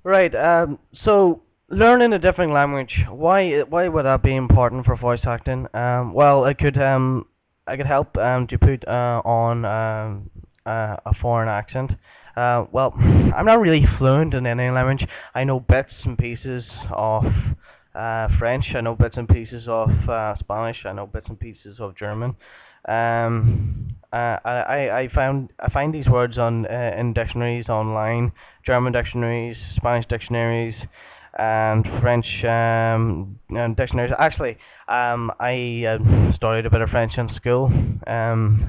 Right. So learning a different language. Why would that be important for voice acting? Well, I could help to put on a foreign accent. Well, I'm not really fluent in any language. I know bits and pieces of French. I know bits and pieces of Spanish. I know bits and pieces of German. I find these words on in dictionaries online, German dictionaries, Spanish dictionaries, and French dictionaries. Actually, I studied a bit of French in school. I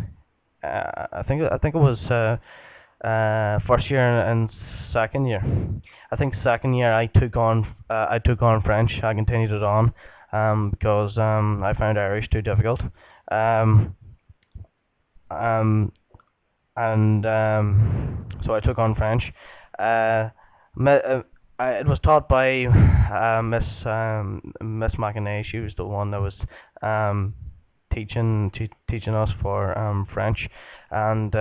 think it was first year and second year. I think second year I took on French. I continued it on because I found Irish too difficult. Um, um, and so I took on French. Uh, it was taught by Miss McInerney. She was the one that was um, teaching us for French, and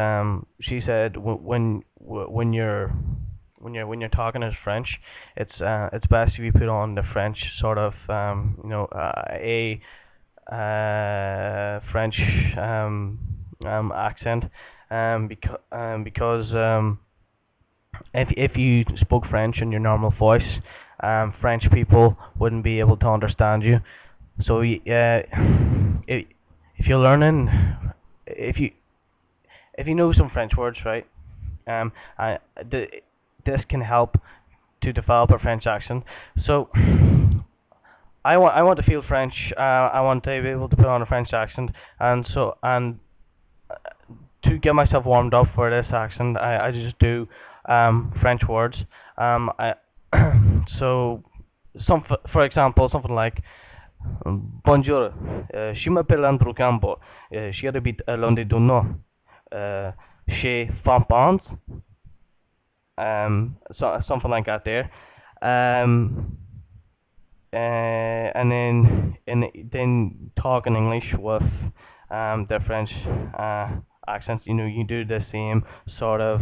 she said when you're talking as French, it's best if you put on the French sort of a French accent, because if you spoke French in your normal voice, French people wouldn't be able to understand you. So if you're learning, if you if you know some French words, right? Um, I, th- this can help to develop a French accent. So I want to feel French. I want to be able to put on a French accent, and uh, to get myself warmed up for this accent, I just do French words. I so for example, something like bonjour, je m'appelle Andrew Campbell, j'habite à Londres, chez Fampans, something like that there. Um, and then talk in English with the French accents. You know, you do the same sort of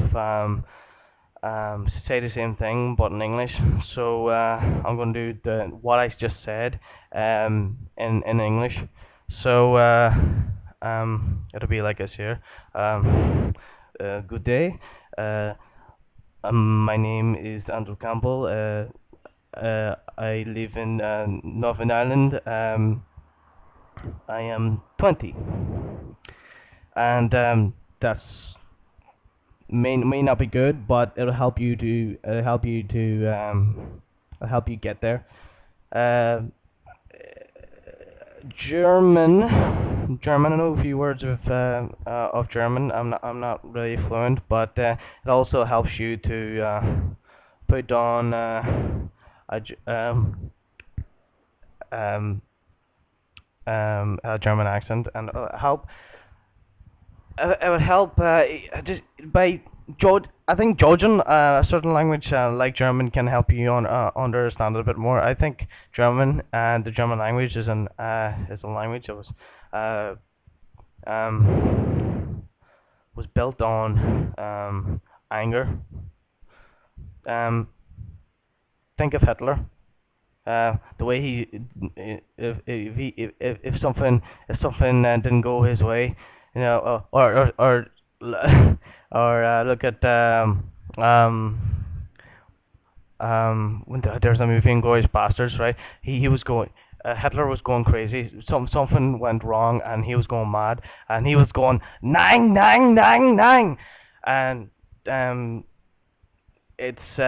say the same thing but in English. So I'm going to do the what I just said in English. So it'll be like this here. Good day. Uh, my name is Andrew Campbell. I live in Northern Ireland. I am 20, and that's may not be good, but it'll help you get there. Uh, German. I know a few words of German. I'm not really fluent, but it also helps you to put on um, a German accent, and it would help just by George. I think Georgian, a certain language like German, can help you understand it a bit more. I think German and the German language is a language that uh, was built on anger. Um, think of Hitler. The way if something didn't go his way, you know, or look at when there's a movie in Glorious Bastards, right? He was going. Hitler was going crazy. Something went wrong, and he was going mad, and he was going nang nang nang nang, and um, it's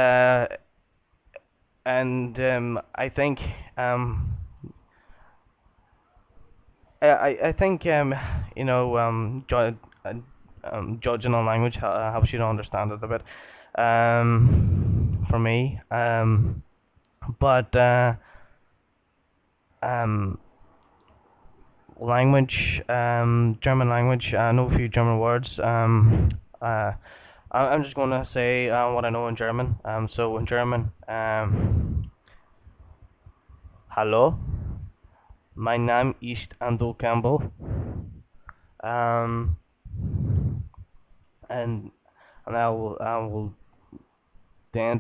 and I think I think judging on language helps you to understand it a bit. For me, but um, language, German language. I know a few German words. I'm just gonna say what I know in German. So in German, hallo, mein Name ist Andrew Campbell. Um, and I will then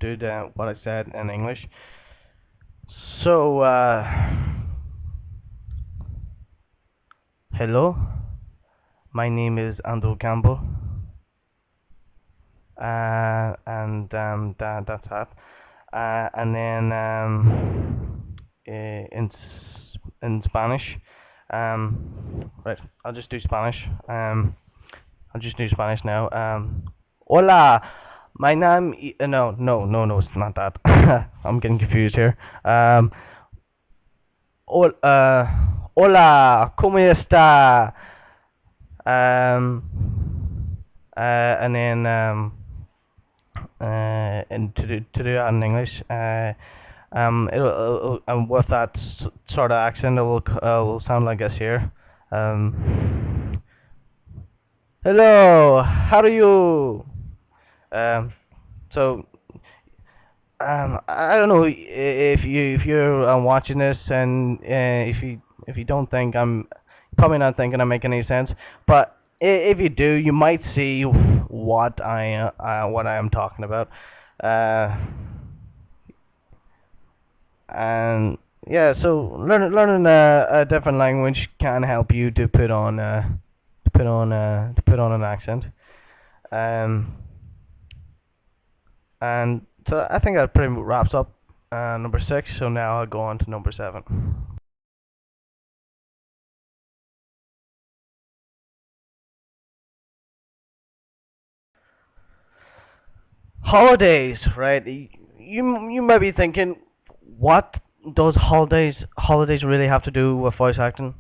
do the what I said in English. So, hello, my name is Andrew Campbell, and that's that. And then in Spanish, right, I'll just do Spanish. I'll just do Spanish now. Hola, my name. No, it's not that. I'm getting confused here. Hola, ¿cómo está? And then and to do that in English, and with that sort of accent, it will sound like this here. Hello, how are you? Um, so I don't know if you're watching this, and if you don't think I'm probably not thinking I'm making any sense, but if you do, you might see what I am talking about. Uh, and yeah, so learning a different language can help you to put on an accent. Um, and so I think that pretty much wraps up number six. So now I'll go on to number seven. Holidays, right? You might be thinking, what does holidays really have to do with voice acting?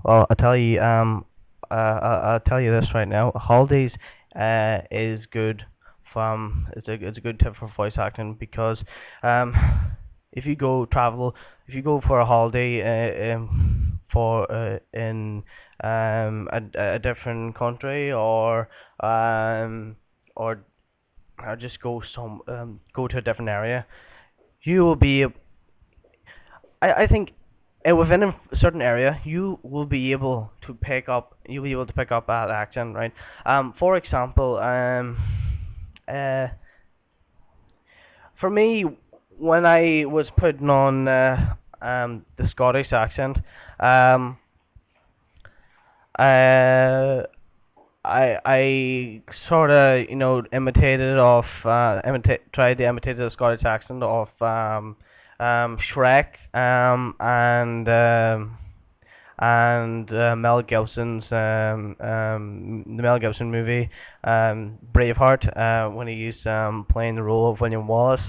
Well, I'll tell you this right now. Holidays is good it's a good tip for voice acting because um if you go for a holiday for in a different country, um or just go to a different area, you will be I think within a certain area, you'll be able to pick up that accent, right? For example, uh, for me, when I was putting on the Scottish accent, um, uh, I sort of tried to imitate the Scottish accent of Shrek, and Mel Gibson's the Mel Gibson movie, Braveheart, when he's playing the role of William Wallace.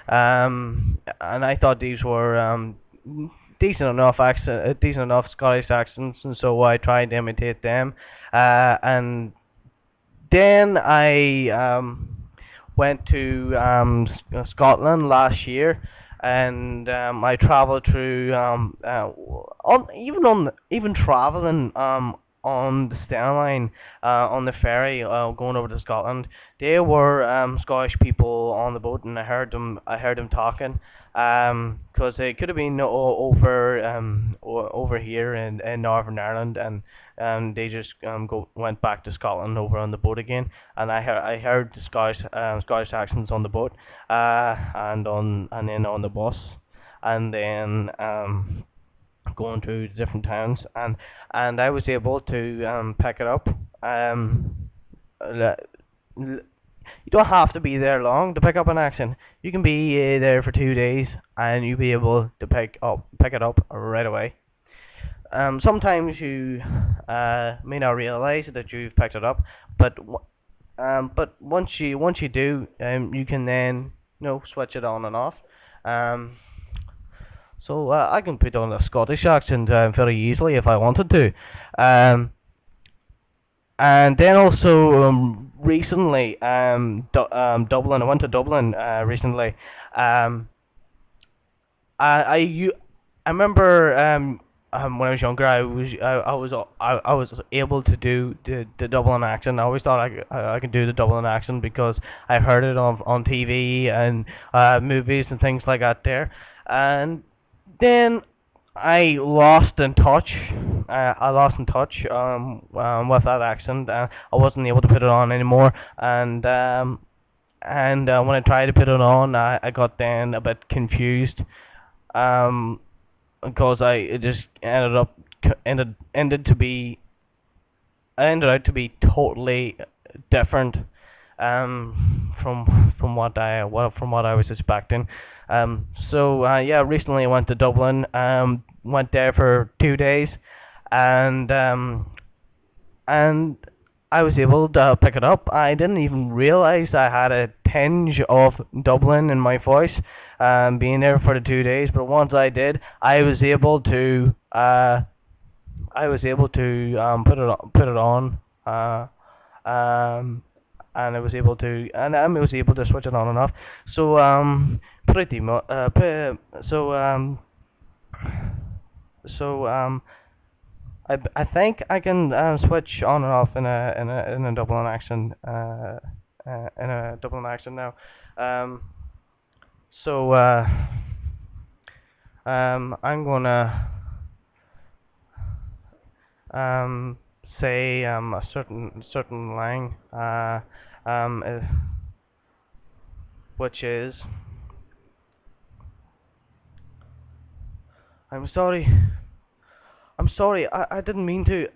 And I thought these were decent enough Scottish accents, and so I tried to imitate them. And then I went to Scotland last year, and I travelled through even travelling on the Stena line, on the ferry going over to Scotland. There were Scottish people on the boat, and I heard them talking. 'Cause they could have been over here in Northern Ireland, and they just went back to Scotland over on the boat again, and I heard the Scottish accents on the boat, and then on the bus, and then going to different towns, and I was able to pick it up. l- l- you don't have to be there long to pick up an accent. You can be there for 2 days, and you'll be able to pick it up right away. Sometimes you may not realize that you've picked it up, but once you do, you can then switch it on and off. Um, so I can put on a Scottish accent very easily if I wanted to. Um, and then also recently, Dublin. I went to Dublin recently. Um, I I remember when I was younger, I was able to do the Dublin accent. I always thought I could do the Dublin accent because I heard it on TV and movies and things like that there. And then I lost in touch with that accent. I wasn't able to put it on anymore, and when I tried to put it on, I got then a bit confused, um, because it just ended to be I ended out to be totally different, from what I was expecting. Yeah, recently I went to Dublin. Went there for 2 days, and and I was able to pick it up. I didn't even realize I had a tinge of Dublin in my voice, being there for the 2 days. But once I did, put it on, um, and I was able to switch it on and off. So pretty mu so so I think I can switch on and off in a Dublin accent, now. Um, so I'm gonna um, say a certain line, um, uh, which is, I'm sorry, I didn't mean to.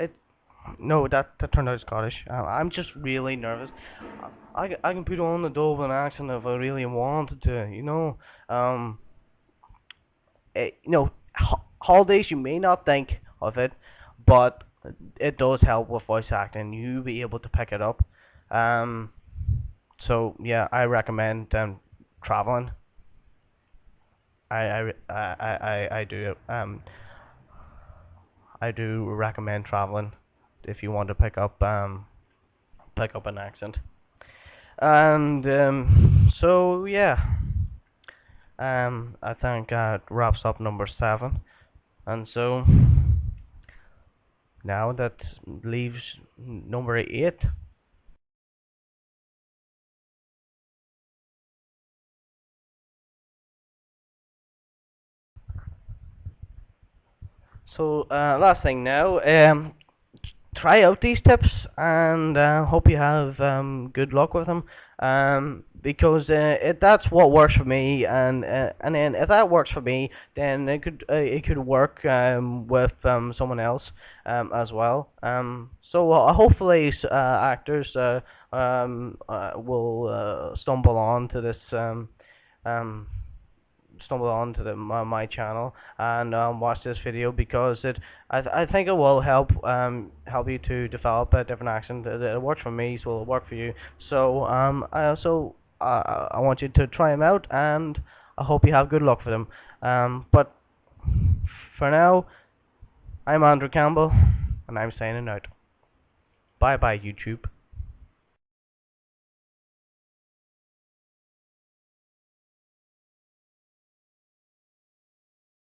No, that turned out Scottish. I'm just really nervous. I can put on the Dublin accent if I really wanted to, Um, holidays you may not think of it, but it does help with voice acting. You be able to pick it up. Um, so yeah, I recommend traveling. I do. I do recommend traveling if you want to pick up an accent. And so yeah, I think that wraps up number 7. And so now that leaves number 8. So last thing now, try out these tips, and hope you have good luck with them. Because that's what works for me, and then if that works for me, then it could work with someone else as well. So hopefully actors will um, stumble onto my channel and watch this video, because I think it will help you to develop a different accent. It works for me, so it'll work for you. So I want you to try them out, and I hope you have good luck for them. But for now, I'm Andrew Campbell, and I'm signing out. Bye bye, YouTube.